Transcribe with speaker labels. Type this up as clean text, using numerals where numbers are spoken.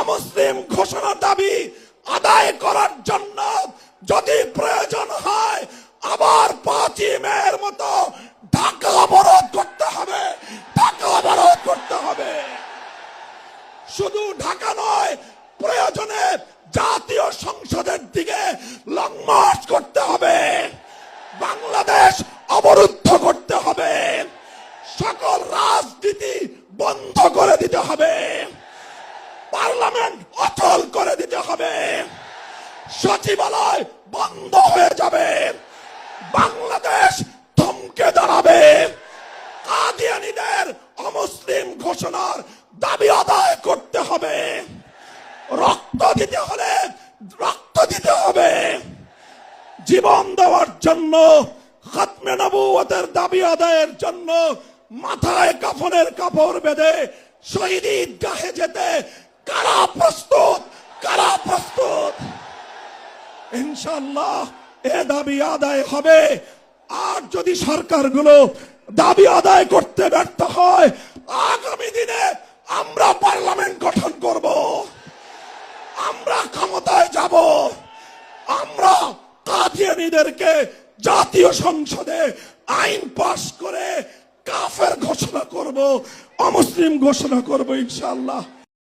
Speaker 1: অমুসলিম ঘোষণার দাবি আদায় করার জন্য যদি প্রয়োজন হয় আবার 5ই মের মতো ঢাকা অবরোধ করতে হবে, ঢাকা অবরোধ করতে হবে। শুধু ঢাকা নয়, প্রয়োজনে জাতীয় সংসদের দিকে লং মার্চ করতে হবে, বাংলাদেশ অবরুদ্ধ করতে হবে, সকল রাজনীতি বন্ধ করে দিতে হবে, পার্লামেন্ট অচল করে দিতে হবে, সচিবালয় বন্ধ হয়ে যাবে, বাংলাদেশ থমকে দাঁড়াবে। কাদিয়ানীদের অমুসলিম ঘোষণার দাবি আদায় করতে হবে, রক্ত দিতে হলে রক্ত দিতে হবে, জীবন দেওয়ার জন্য, খাতমে নবুয়তের দাবি আদায়ের জন্য মাথায় কাফনের কাপড় বেঁধে শহীদ ঈদগাহে যেতে কারা প্রস্তুত, কারা প্রস্তুত? ইনশাআল্লাহ এ দাবি আদায় হবে। আর যদি সরকারগুলো দাবি আদায় করতে ব্যর্থ হয়, আগামী দিনে আমরা পার্লামেন্ট গঠন করব, আমরা ক্ষমতায় যাব, আমরা কাদিয়ানীদেরকে জাতীয় সংসদে আইন পাশ করে কাফের ঘোষণা করব, অমুসলিম ঘোষণা করব ইনশাআল্লাহ।